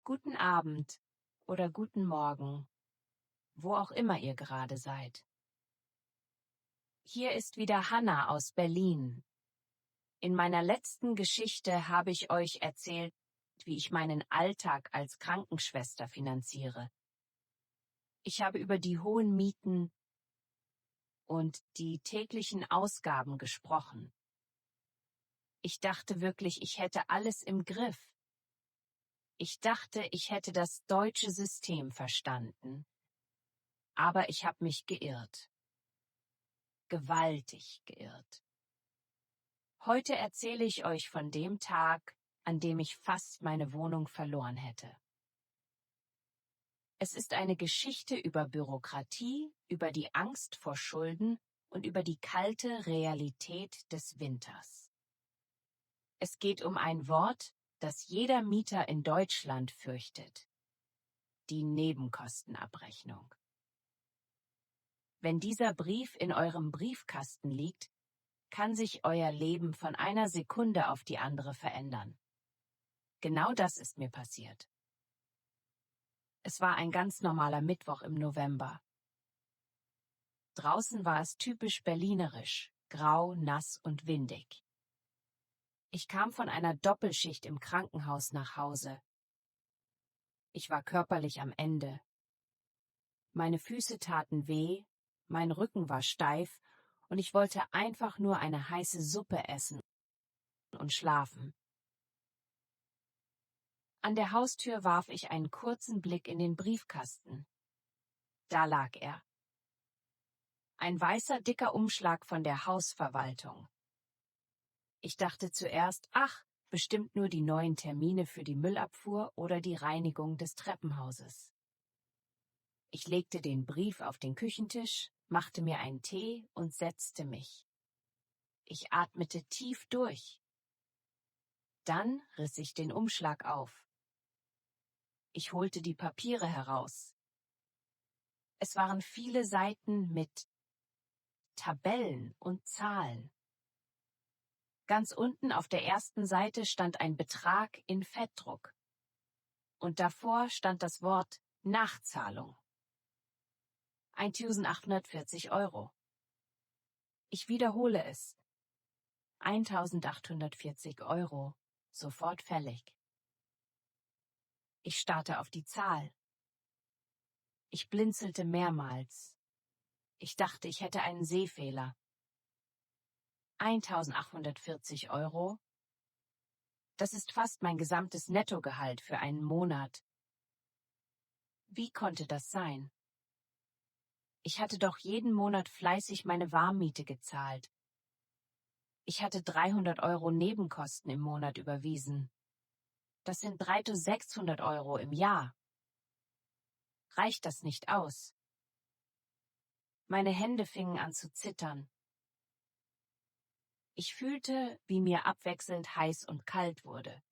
Guten Abend oder guten Morgen, wo auch immer ihr gerade seid. Hier ist wieder Hanna aus Berlin. In meiner letzten Geschichte habe ich euch erzählt, wie ich meinen Alltag als Krankenschwester finanziere. Ich habe über die hohen Mieten und die täglichen Ausgaben gesprochen. Ich dachte wirklich, ich hätte alles im Griff. Ich dachte, ich hätte das deutsche System verstanden. Aber ich habe mich geirrt. Gewaltig geirrt. Heute erzähle ich euch von dem Tag, an dem ich fast meine Wohnung verloren hätte. Es ist eine Geschichte über Bürokratie, über die Angst vor Schulden und über die kalte Realität des Winters. Es geht um ein Wort, das jeder Mieter in Deutschland fürchtet: die Nebenkostenabrechnung. Wenn dieser Brief in eurem Briefkasten liegt, kann sich euer Leben von einer Sekunde auf die andere verändern. Genau das ist mir passiert. Es war ein ganz normaler Mittwoch im November. Draußen war es typisch berlinerisch, grau, nass und windig. Ich kam von einer Doppelschicht im Krankenhaus nach Hause. Ich war körperlich am Ende. Meine Füße taten weh, mein Rücken war steif und ich wollte einfach nur eine heiße Suppe essen und schlafen. An der Haustür warf ich einen kurzen Blick in den Briefkasten. Da lag er. Ein weißer, dicker Umschlag von der Hausverwaltung. Ich dachte zuerst, ach, bestimmt nur die neuen Termine für die Müllabfuhr oder die Reinigung des Treppenhauses. Ich legte den Brief auf den Küchentisch, machte mir einen Tee und setzte mich. Ich atmete tief durch. Dann riss ich den Umschlag auf. Ich holte die Papiere heraus. Es waren viele Seiten mit Tabellen und Zahlen. Ganz unten auf der ersten Seite stand ein Betrag in Fettdruck. Und davor stand das Wort Nachzahlung. 1.840 €. Ich wiederhole es. 1.840 €, sofort fällig. Ich starrte auf die Zahl. Ich blinzelte mehrmals. Ich dachte, ich hätte einen Sehfehler. 1.840 €? Das ist fast mein gesamtes Nettogehalt für einen Monat. Wie konnte das sein? Ich hatte doch jeden Monat fleißig meine Warmmiete gezahlt. Ich hatte 300 € Nebenkosten im Monat überwiesen. Das sind 3.600 € im Jahr. Reicht das nicht aus? Meine Hände fingen an zu zittern. Ich fühlte, wie mir abwechselnd heiß und kalt wurde.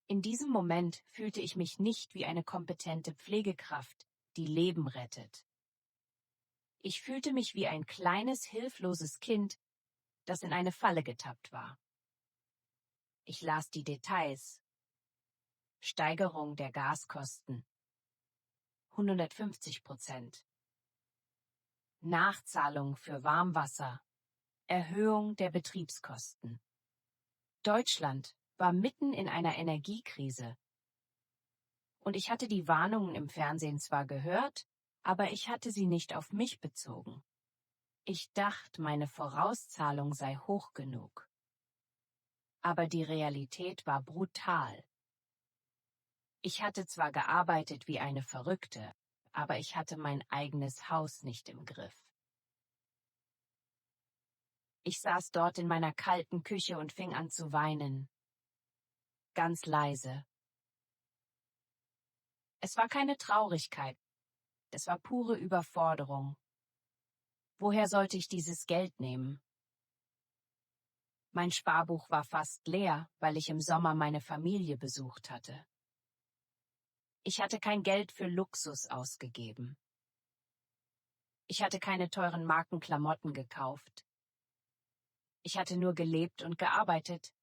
In diesem Moment fühlte ich mich nicht wie eine kompetente Pflegekraft, die Leben rettet. Ich fühlte mich wie ein kleines, hilfloses Kind, das in eine Falle getappt war. Ich las die Details. Steigerung der Gaskosten. 150%. Nachzahlung für Warmwasser. Erhöhung der Betriebskosten. Deutschland war mitten in einer Energiekrise. Und ich hatte die Warnungen im Fernsehen zwar gehört, aber ich hatte sie nicht auf mich bezogen. Ich dachte, meine Vorauszahlung sei hoch genug. Aber die Realität war brutal. Ich hatte zwar gearbeitet wie eine Verrückte, aber ich hatte mein eigenes Haus nicht im Griff. Ich saß dort in meiner kalten Küche und fing an zu weinen. Ganz leise. Es war keine Traurigkeit, es war pure Überforderung. Woher sollte ich dieses Geld nehmen? Mein Sparbuch war fast leer, weil ich im Sommer meine Familie besucht hatte. Ich hatte kein Geld für Luxus ausgegeben. Ich hatte keine teuren Markenklamotten gekauft. Ich hatte nur gelebt und gearbeitet.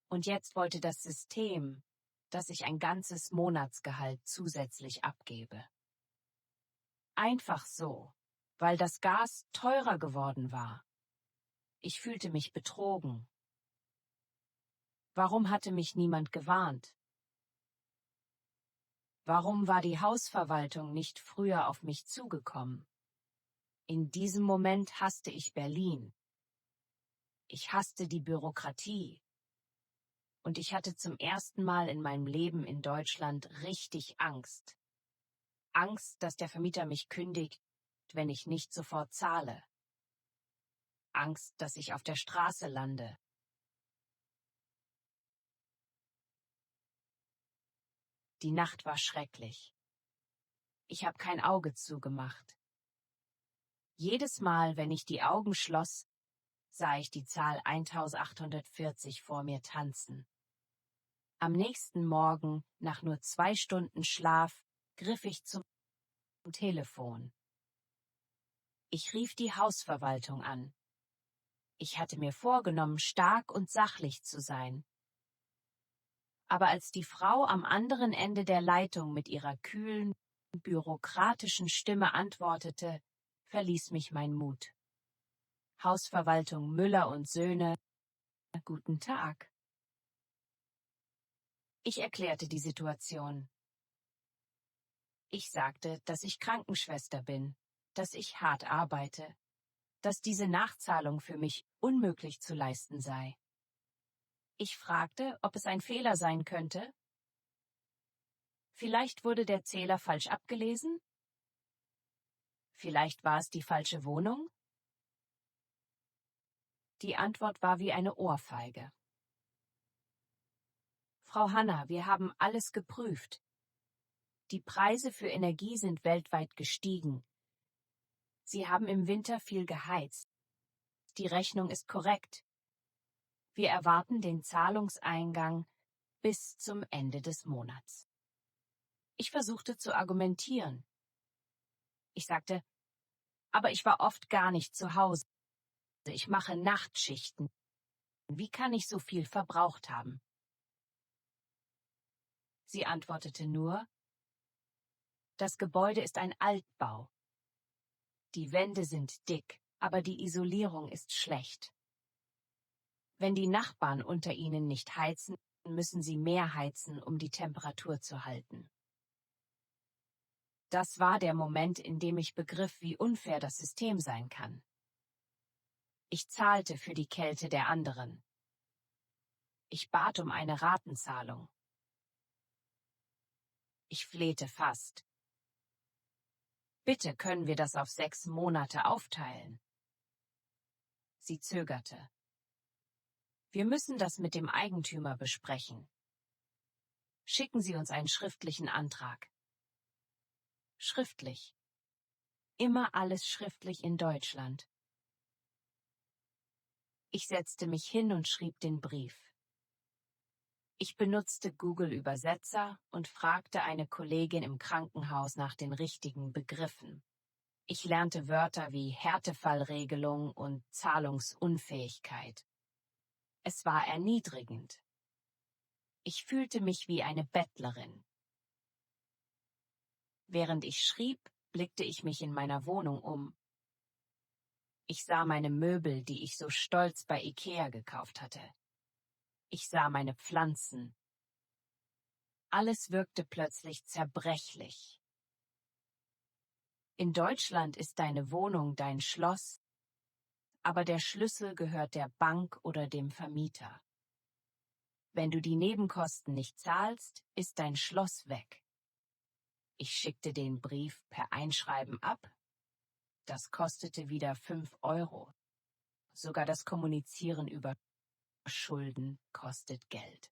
Und jetzt wollte das System, dass ich ein ganzes Monatsgehalt zusätzlich abgebe. Einfach so, weil das Gas teurer geworden war. Ich fühlte mich betrogen. Warum hatte mich niemand gewarnt? Warum war die Hausverwaltung nicht früher auf mich zugekommen? In diesem Moment hasste ich Berlin. Ich hasste die Bürokratie. Und ich hatte zum ersten Mal in meinem Leben in Deutschland richtig Angst. Angst, dass der Vermieter mich kündigt, wenn ich nicht sofort zahle. Angst, dass ich auf der Straße lande. Die Nacht war schrecklich. Ich habe kein Auge zugemacht. Jedes Mal, wenn ich die Augen schloss, sah ich die Zahl 1840 vor mir tanzen. Am nächsten Morgen, nach nur 2 Stunden Schlaf, griff ich zum Telefon. Ich rief die Hausverwaltung an. Ich hatte mir vorgenommen, stark und sachlich zu sein. Aber als die Frau am anderen Ende der Leitung mit ihrer kühlen, bürokratischen Stimme antwortete, verließ mich mein Mut. Hausverwaltung Müller und Söhne, guten Tag. Ich erklärte die Situation. Ich sagte, dass ich Krankenschwester bin, dass ich hart arbeite, dass diese Nachzahlung für mich unmöglich zu leisten sei. Ich fragte, ob es ein Fehler sein könnte. Vielleicht wurde der Zähler falsch abgelesen? Vielleicht war es die falsche Wohnung? Die Antwort war wie eine Ohrfeige. Frau Hanna, wir haben alles geprüft. Die Preise für Energie sind weltweit gestiegen. Sie haben im Winter viel geheizt. Die Rechnung ist korrekt. Wir erwarten den Zahlungseingang bis zum Ende des Monats. Ich versuchte zu argumentieren. Ich sagte, aber ich war oft gar nicht zu Hause. Ich mache Nachtschichten. Wie kann ich so viel verbraucht haben? Sie antwortete nur, das Gebäude ist ein Altbau. Die Wände sind dick, aber die Isolierung ist schlecht. Wenn die Nachbarn unter ihnen nicht heizen, müssen sie mehr heizen, um die Temperatur zu halten. Das war der Moment, in dem ich begriff, wie unfair das System sein kann. Ich zahlte für die Kälte der anderen. Ich bat um eine Ratenzahlung. Ich flehte fast. Bitte können wir das auf 6 Monate aufteilen. Sie zögerte. Wir müssen das mit dem Eigentümer besprechen. Schicken Sie uns einen schriftlichen Antrag. Schriftlich. Immer alles schriftlich in Deutschland. Ich setzte mich hin und schrieb den Brief. Ich benutzte Google-Übersetzer und fragte eine Kollegin im Krankenhaus nach den richtigen Begriffen. Ich lernte Wörter wie Härtefallregelung und Zahlungsunfähigkeit. Es war erniedrigend. Ich fühlte mich wie eine Bettlerin. Während ich schrieb, blickte ich mich in meiner Wohnung um. Ich sah meine Möbel, die ich so stolz bei IKEA gekauft hatte. Ich sah meine Pflanzen. Alles wirkte plötzlich zerbrechlich. In Deutschland ist deine Wohnung dein Schloss, aber der Schlüssel gehört der Bank oder dem Vermieter. Wenn du die Nebenkosten nicht zahlst, ist dein Schloss weg. Ich schickte den Brief per Einschreiben ab. Das kostete wieder 5 Euro. Sogar das Kommunizieren über Schulden kostet Geld.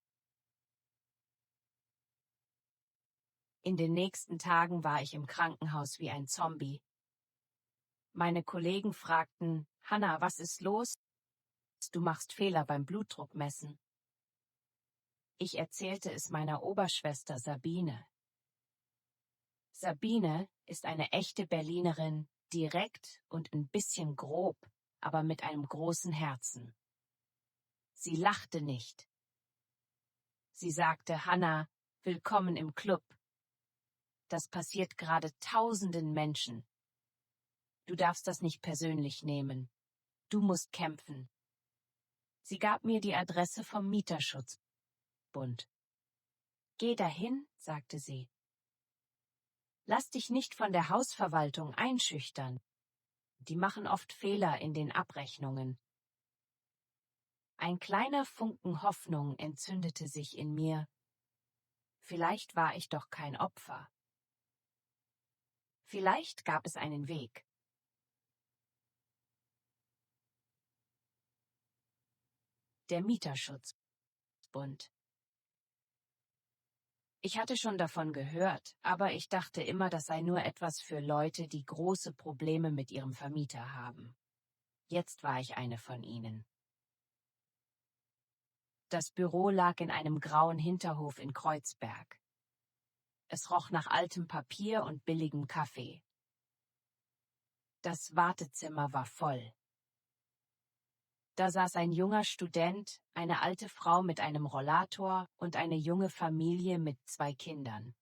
In den nächsten Tagen war ich im Krankenhaus wie ein Zombie. Meine Kollegen fragten, Hanna, was ist los? Du machst Fehler beim Blutdruckmessen. Ich erzählte es meiner Oberschwester Sabine. Sabine ist eine echte Berlinerin, direkt und ein bisschen grob, aber mit einem großen Herzen. Sie lachte nicht. Sie sagte, Hanna, Willkommen im Club. Das passiert gerade tausenden Menschen. Du darfst das nicht persönlich nehmen. Du musst kämpfen. Sie gab mir die Adresse vom Mieterschutzbund. Geh dahin, sagte sie. Lass dich nicht von der Hausverwaltung einschüchtern. Die machen oft Fehler in den Abrechnungen. Ein kleiner Funken Hoffnung entzündete sich in mir. Vielleicht war ich doch kein Opfer. Vielleicht gab es einen Weg. Der Mieterschutzbund. Ich hatte schon davon gehört, aber ich dachte immer, das sei nur etwas für Leute, die große Probleme mit ihrem Vermieter haben. Jetzt war ich eine von ihnen. Das Büro lag in einem grauen Hinterhof in Kreuzberg. Es roch nach altem Papier und billigem Kaffee. Das Wartezimmer war voll. Da saß ein junger Student, eine alte Frau mit einem Rollator und eine junge Familie mit 2 Kindern.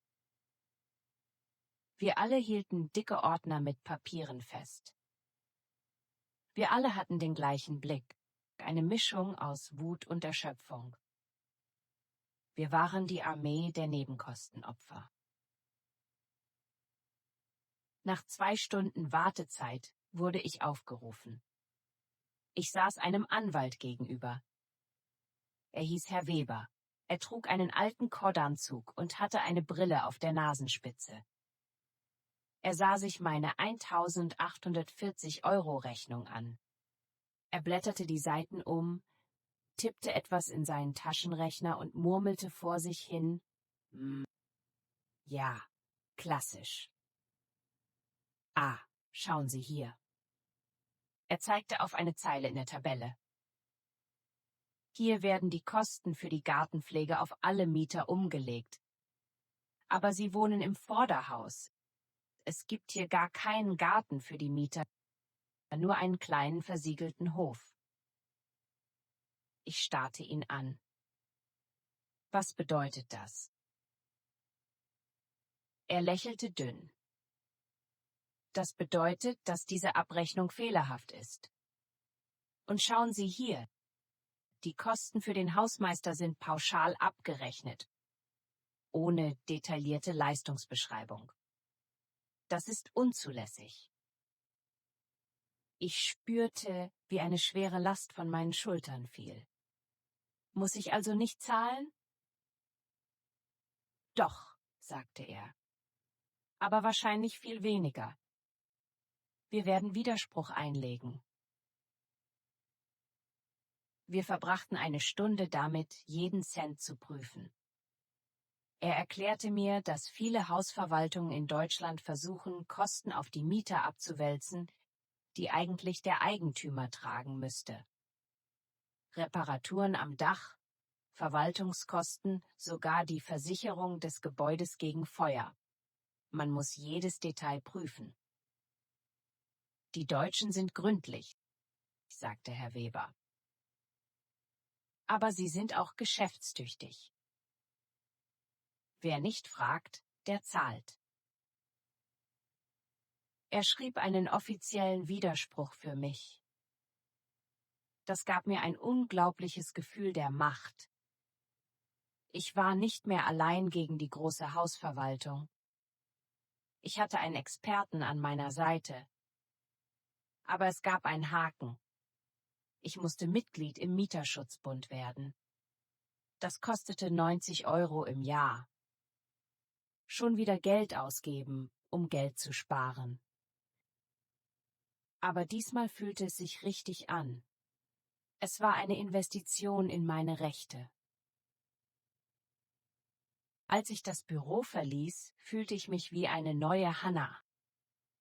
Wir alle hielten dicke Ordner mit Papieren fest. Wir alle hatten den gleichen Blick, eine Mischung aus Wut und Erschöpfung. Wir waren die Armee der Nebenkostenopfer. Nach 2 Stunden Wartezeit wurde ich aufgerufen. Ich saß einem Anwalt gegenüber. Er hieß Herr Weber. Er trug einen alten Kordanzug und hatte eine Brille auf der Nasenspitze. Er sah sich meine 1.840 € Rechnung an. Er blätterte die Seiten um, tippte etwas in seinen Taschenrechner und murmelte vor sich hin: Ja, klassisch. Ah, schauen Sie hier. Er zeigte auf eine Zeile in der Tabelle. Hier werden die Kosten für die Gartenpflege auf alle Mieter umgelegt. Aber Sie wohnen im Vorderhaus. Es gibt hier gar keinen Garten für die Mieter, nur einen kleinen versiegelten Hof. Ich starrte ihn an. Was bedeutet das? Er lächelte dünn. Das bedeutet, dass diese Abrechnung fehlerhaft ist. Und schauen Sie hier. Die Kosten für den Hausmeister sind pauschal abgerechnet, ohne detaillierte Leistungsbeschreibung. Das ist unzulässig. Ich spürte, wie eine schwere Last von meinen Schultern fiel. Muss ich also nicht zahlen? Doch, sagte er. Aber wahrscheinlich viel weniger. Wir werden Widerspruch einlegen. Wir verbrachten eine Stunde damit, jeden Cent zu prüfen. Er erklärte mir, dass viele Hausverwaltungen in Deutschland versuchen, Kosten auf die Mieter abzuwälzen, die eigentlich der Eigentümer tragen müsste. Reparaturen am Dach, Verwaltungskosten, sogar die Versicherung des Gebäudes gegen Feuer. Man muss jedes Detail prüfen. Die Deutschen sind gründlich, sagte Herr Weber. Aber sie sind auch geschäftstüchtig. Wer nicht fragt, der zahlt. Er schrieb einen offiziellen Widerspruch für mich. Das gab mir ein unglaubliches Gefühl der Macht. Ich war nicht mehr allein gegen die große Hausverwaltung. Ich hatte einen Experten an meiner Seite. Aber es gab einen Haken. Ich musste Mitglied im Mieterschutzbund werden. Das kostete 90 € im Jahr. Schon wieder Geld ausgeben, um Geld zu sparen. Aber diesmal fühlte es sich richtig an. Es war eine Investition in meine Rechte. Als ich das Büro verließ, fühlte ich mich wie eine neue Hannah.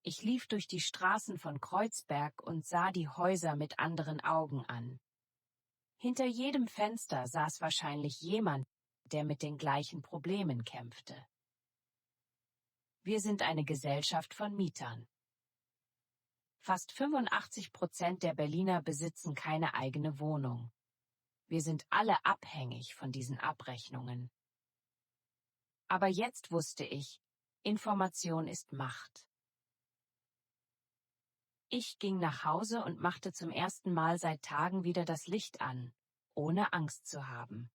Ich lief durch die Straßen von Kreuzberg und sah die Häuser mit anderen Augen an. Hinter jedem Fenster saß wahrscheinlich jemand, der mit den gleichen Problemen kämpfte. Wir sind eine Gesellschaft von Mietern. Fast 85% der Berliner besitzen keine eigene Wohnung. Wir sind alle abhängig von diesen Abrechnungen. Aber jetzt wusste ich, Information ist Macht. Ich ging nach Hause und machte zum ersten Mal seit Tagen wieder das Licht an, ohne Angst zu haben.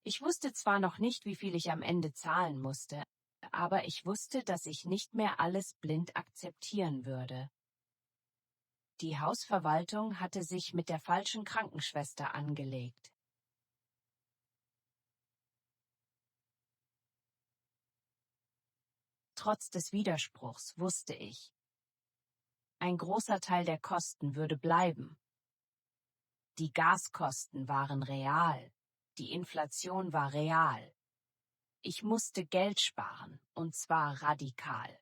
Ich wusste zwar noch nicht, wie viel ich am Ende zahlen musste, aber ich wusste, dass ich nicht mehr alles blind akzeptieren würde. Die Hausverwaltung hatte sich mit der falschen Krankenschwester angelegt. Trotz des Widerspruchs wusste ich, ein großer Teil der Kosten würde bleiben. Die Gaskosten waren real, die Inflation war real. Ich musste Geld sparen, und zwar radikal.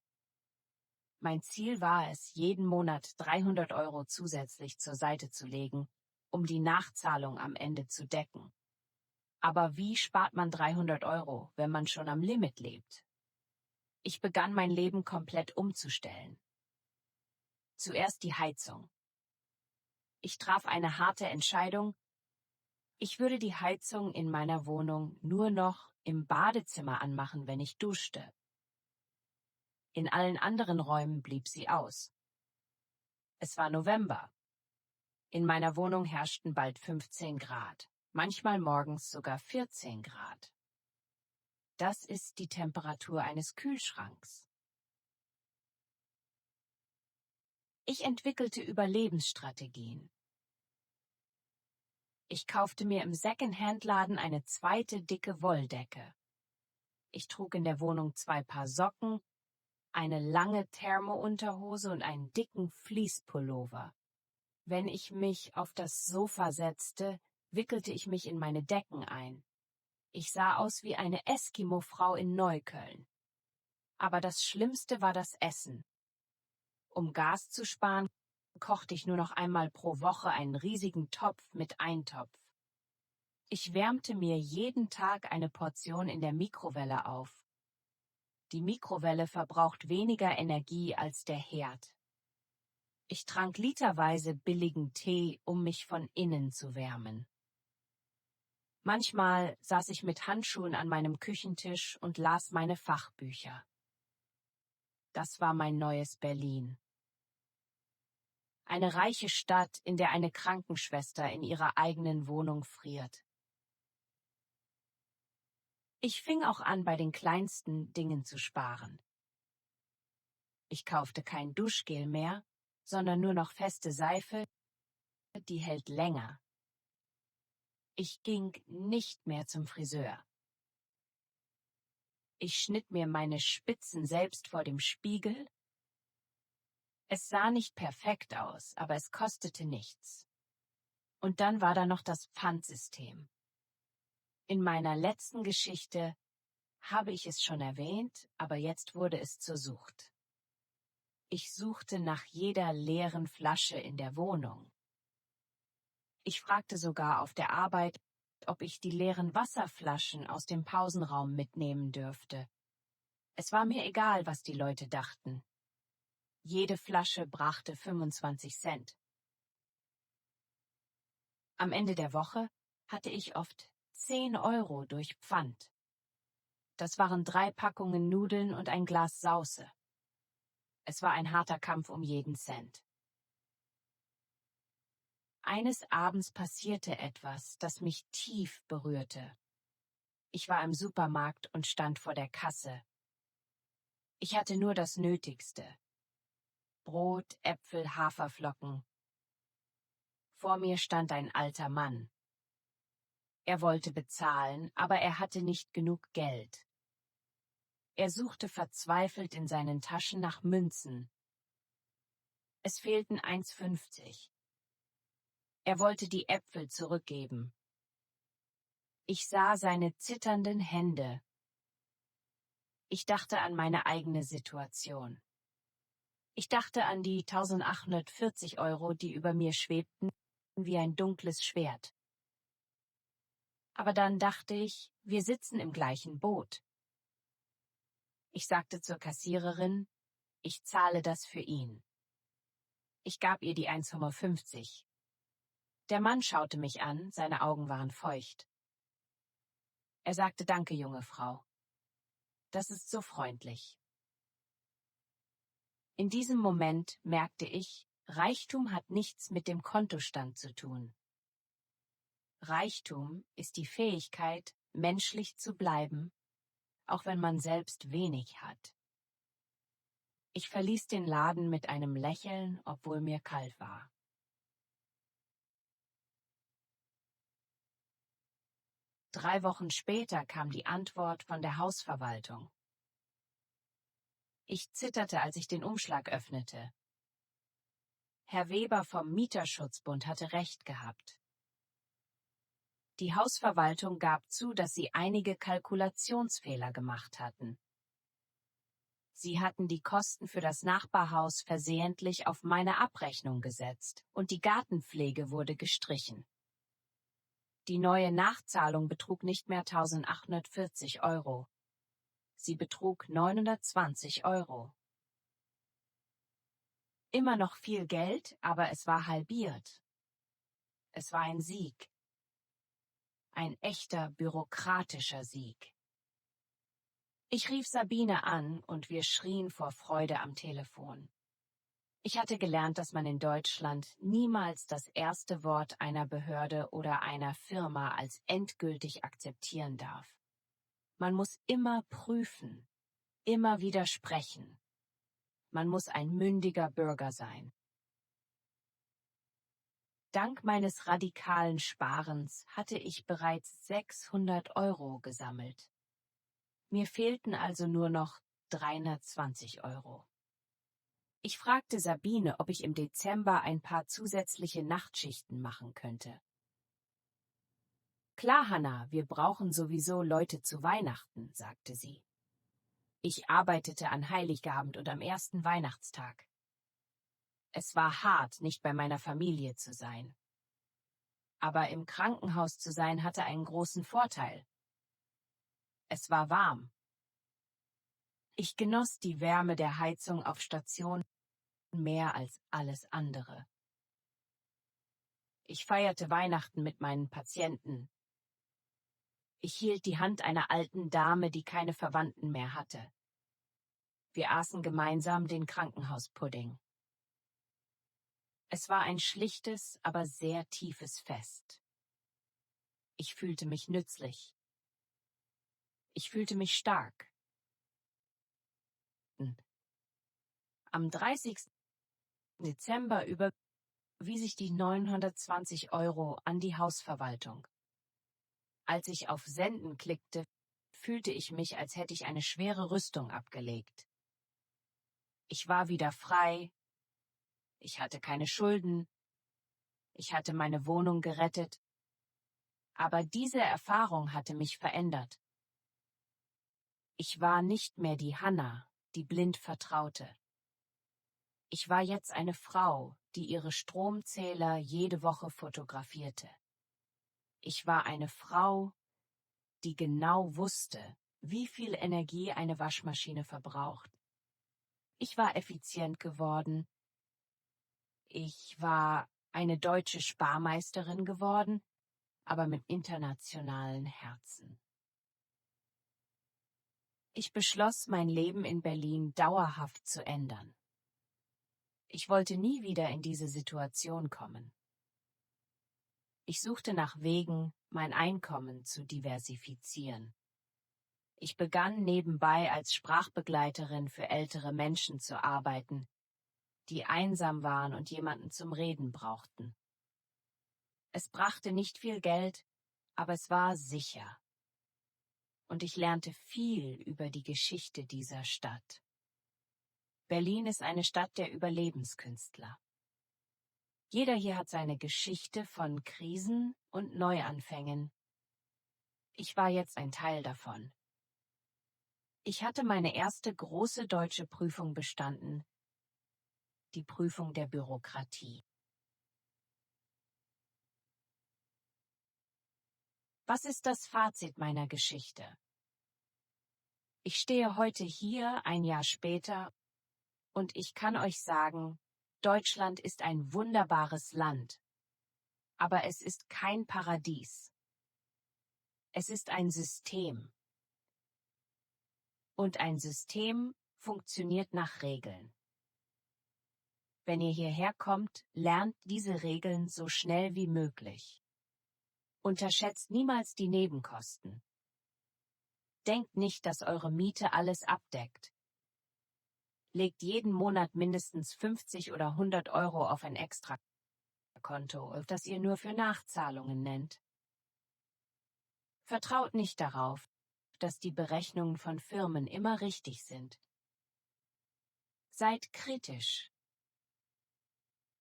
Mein Ziel war es, jeden Monat 300 € zusätzlich zur Seite zu legen, um die Nachzahlung am Ende zu decken. Aber wie spart man 300 €, wenn man schon am Limit lebt? Ich begann mein Leben komplett umzustellen. Zuerst die Heizung. Ich traf eine harte Entscheidung. Ich würde die Heizung in meiner Wohnung nur noch im Badezimmer anmachen, wenn ich duschte. In allen anderen Räumen blieb sie aus. Es war November. In meiner Wohnung herrschten bald 15 Grad, manchmal morgens sogar 14 Grad. Das ist die Temperatur eines Kühlschranks. Ich entwickelte Überlebensstrategien. Ich kaufte mir im Second-Hand-Laden eine zweite dicke Wolldecke. Ich trug in der Wohnung 2 Paar Socken, eine lange Thermounterhose und einen dicken Fleece-Pullover. Wenn ich mich auf das Sofa setzte, wickelte ich mich in meine Decken ein. Ich sah aus wie eine Eskimo-Frau in Neukölln. Aber das Schlimmste war das Essen. Um Gas zu sparen, kochte ich nur noch einmal pro Woche einen riesigen Topf mit Eintopf. Ich wärmte mir jeden Tag eine Portion in der Mikrowelle auf. Die Mikrowelle verbraucht weniger Energie als der Herd. Ich trank literweise billigen Tee, um mich von innen zu wärmen. Manchmal saß ich mit Handschuhen an meinem Küchentisch und las meine Fachbücher. Das war mein neues Berlin. Eine reiche Stadt, in der eine Krankenschwester in ihrer eigenen Wohnung friert. Ich fing auch an, bei den kleinsten Dingen zu sparen. Ich kaufte kein Duschgel mehr, sondern nur noch feste Seife, die hält länger. Ich ging nicht mehr zum Friseur. Ich schnitt mir meine Spitzen selbst vor dem Spiegel. Es sah nicht perfekt aus, aber es kostete nichts. Und dann war da noch das Pfandsystem. In meiner letzten Geschichte habe ich es schon erwähnt, aber jetzt wurde es zur Sucht. Ich suchte nach jeder leeren Flasche in der Wohnung. Ich fragte sogar auf der Arbeit, ob ich die leeren Wasserflaschen aus dem Pausenraum mitnehmen dürfte. Es war mir egal, was die Leute dachten. Jede Flasche brachte 25 Cent. Am Ende der Woche hatte ich oft 10 € durch Pfand. Das waren 3 Packungen Nudeln und ein Glas Sauce. Es war ein harter Kampf um jeden Cent. Eines Abends passierte etwas, das mich tief berührte. Ich war im Supermarkt und stand vor der Kasse. Ich hatte nur das Nötigste. Brot, Äpfel, Haferflocken. Vor mir stand ein alter Mann. Er wollte bezahlen, aber er hatte nicht genug Geld. Er suchte verzweifelt in seinen Taschen nach Münzen. Es fehlten 1,50. Er wollte die Äpfel zurückgeben. Ich sah seine zitternden Hände. Ich dachte an meine eigene Situation. Ich dachte an die 1.840 €, die über mir schwebten, wie ein dunkles Schwert. Aber dann dachte ich, wir sitzen im gleichen Boot. Ich sagte zur Kassiererin, ich zahle das für ihn. Ich gab ihr die 1,50 €. Der Mann schaute mich an, seine Augen waren feucht. Er sagte, danke, junge Frau. Das ist so freundlich. In diesem Moment merkte ich, Reichtum hat nichts mit dem Kontostand zu tun. Reichtum ist die Fähigkeit, menschlich zu bleiben, auch wenn man selbst wenig hat. Ich verließ den Laden mit einem Lächeln, obwohl mir kalt war. Drei Wochen später kam die Antwort von der Hausverwaltung. Ich zitterte, als ich den Umschlag öffnete. Herr Weber vom Mieterschutzbund hatte recht gehabt. Die Hausverwaltung gab zu, dass sie einige Kalkulationsfehler gemacht hatten. Sie hatten die Kosten für das Nachbarhaus versehentlich auf meine Abrechnung gesetzt und die Gartenpflege wurde gestrichen. Die neue Nachzahlung betrug nicht mehr 1.840 €. Sie betrug 920 €. Immer noch viel Geld, aber es war halbiert. Es war ein Sieg. Ein echter bürokratischer Sieg. Ich rief Sabine an und wir schrien vor Freude am Telefon. Ich hatte gelernt, dass man in Deutschland niemals das erste Wort einer Behörde oder einer Firma als endgültig akzeptieren darf. Man muss immer prüfen, immer widersprechen. Man muss ein mündiger Bürger sein. Dank meines radikalen Sparens hatte ich bereits 600 € gesammelt. Mir fehlten also nur noch 320 €. Ich fragte Sabine, ob ich im Dezember ein paar zusätzliche Nachtschichten machen könnte. Klar, Hanna, wir brauchen sowieso Leute zu Weihnachten, sagte sie. Ich arbeitete an Heiligabend und am ersten Weihnachtstag. Es war hart, nicht bei meiner Familie zu sein. Aber im Krankenhaus zu sein hatte einen großen Vorteil. Es war warm. Ich genoss die Wärme der Heizung auf Station mehr als alles andere. Ich feierte Weihnachten mit meinen Patienten. Ich hielt die Hand einer alten Dame, die keine Verwandten mehr hatte. Wir aßen gemeinsam den Krankenhauspudding. Es war ein schlichtes, aber sehr tiefes Fest. Ich fühlte mich nützlich. Ich fühlte mich stark. Am 30. Dezember überwies ich die 920 € an die Hausverwaltung. Als ich auf Senden klickte, fühlte ich mich, als hätte ich eine schwere Rüstung abgelegt. Ich war wieder frei. Ich hatte keine Schulden. Ich hatte meine Wohnung gerettet. Aber diese Erfahrung hatte mich verändert. Ich war nicht mehr die Hanna, die blind vertraute. Ich war jetzt eine Frau, die ihre Stromzähler jede Woche fotografierte. Ich war eine Frau, die genau wusste, wie viel Energie eine Waschmaschine verbraucht. Ich war effizient geworden. Ich war eine deutsche Sparmeisterin geworden, aber mit internationalen Herzen. Ich beschloss, mein Leben in Berlin dauerhaft zu ändern. Ich wollte nie wieder in diese Situation kommen. Ich suchte nach Wegen, mein Einkommen zu diversifizieren. Ich begann nebenbei als Sprachbegleiterin für ältere Menschen zu arbeiten, die einsam waren und jemanden zum Reden brauchten. Es brachte nicht viel Geld, aber es war sicher. Und ich lernte viel über die Geschichte dieser Stadt. Berlin ist eine Stadt der Überlebenskünstler. Jeder hier hat seine Geschichte von Krisen und Neuanfängen. Ich war jetzt ein Teil davon. Ich hatte meine erste große deutsche Prüfung bestanden, die Prüfung der Bürokratie. Was ist das Fazit meiner Geschichte? Ich stehe heute hier, ein Jahr später, und ich kann euch sagen, Deutschland ist ein wunderbares Land, aber es ist kein Paradies. Es ist ein System. Und ein System funktioniert nach Regeln. Wenn ihr hierher kommt, lernt diese Regeln so schnell wie möglich. Unterschätzt niemals die Nebenkosten. Denkt nicht, dass eure Miete alles abdeckt. Legt jeden Monat mindestens 50 oder 100 Euro auf ein Extrakonto, das ihr nur für Nachzahlungen nennt. Vertraut nicht darauf, dass die Berechnungen von Firmen immer richtig sind. Seid kritisch.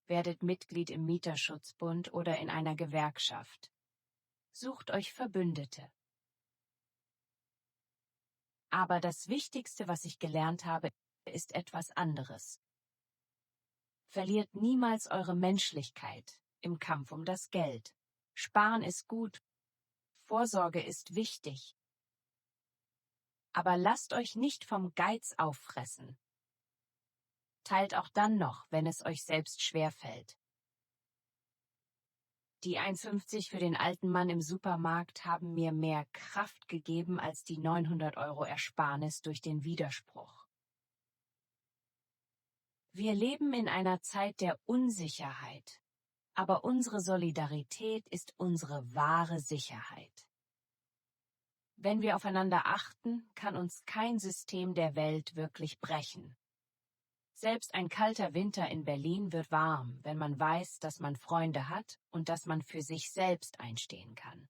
Werdet Mitglied im Mieterschutzbund oder in einer Gewerkschaft. Sucht euch Verbündete. Aber das Wichtigste, was ich gelernt habe, ist etwas anderes. Verliert niemals eure Menschlichkeit im Kampf um das Geld. Sparen ist gut, Vorsorge ist wichtig. Aber lasst euch nicht vom Geiz auffressen. Teilt auch dann noch, wenn es euch selbst schwerfällt. Die 1,50 für den alten Mann im Supermarkt haben mir mehr Kraft gegeben als die 900 Euro Ersparnis durch den Widerspruch. Wir leben in einer Zeit der Unsicherheit, aber unsere Solidarität ist unsere wahre Sicherheit. Wenn wir aufeinander achten, kann uns kein System der Welt wirklich brechen. Selbst ein kalter Winter in Berlin wird warm, wenn man weiß, dass man Freunde hat und dass man für sich selbst einstehen kann.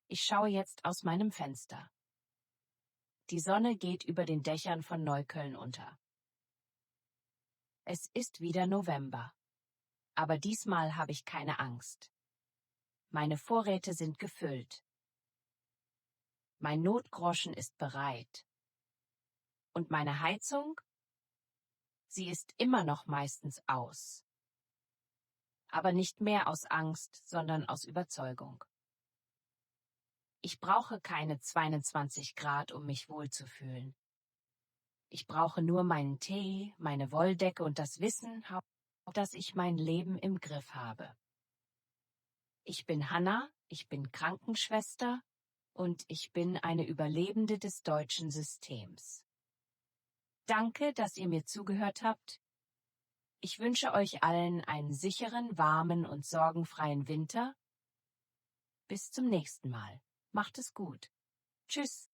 Ich schaue jetzt aus meinem Fenster. Die Sonne geht über den Dächern von Neukölln unter. Es ist wieder November. Aber diesmal habe ich keine Angst. Meine Vorräte sind gefüllt. Mein Notgroschen ist bereit. Und meine Heizung? Sie ist immer noch meistens aus. Aber nicht mehr aus Angst, sondern aus Überzeugung. Ich brauche keine 22 Grad, um mich wohlzufühlen. Ich brauche nur meinen Tee, meine Wolldecke und das Wissen, dass ich mein Leben im Griff habe. Ich bin Hanna, ich bin Krankenschwester und ich bin eine Überlebende des deutschen Systems. Danke, dass ihr mir zugehört habt. Ich wünsche euch allen einen sicheren, warmen und sorgenfreien Winter. Bis zum nächsten Mal. Macht es gut. Tschüss.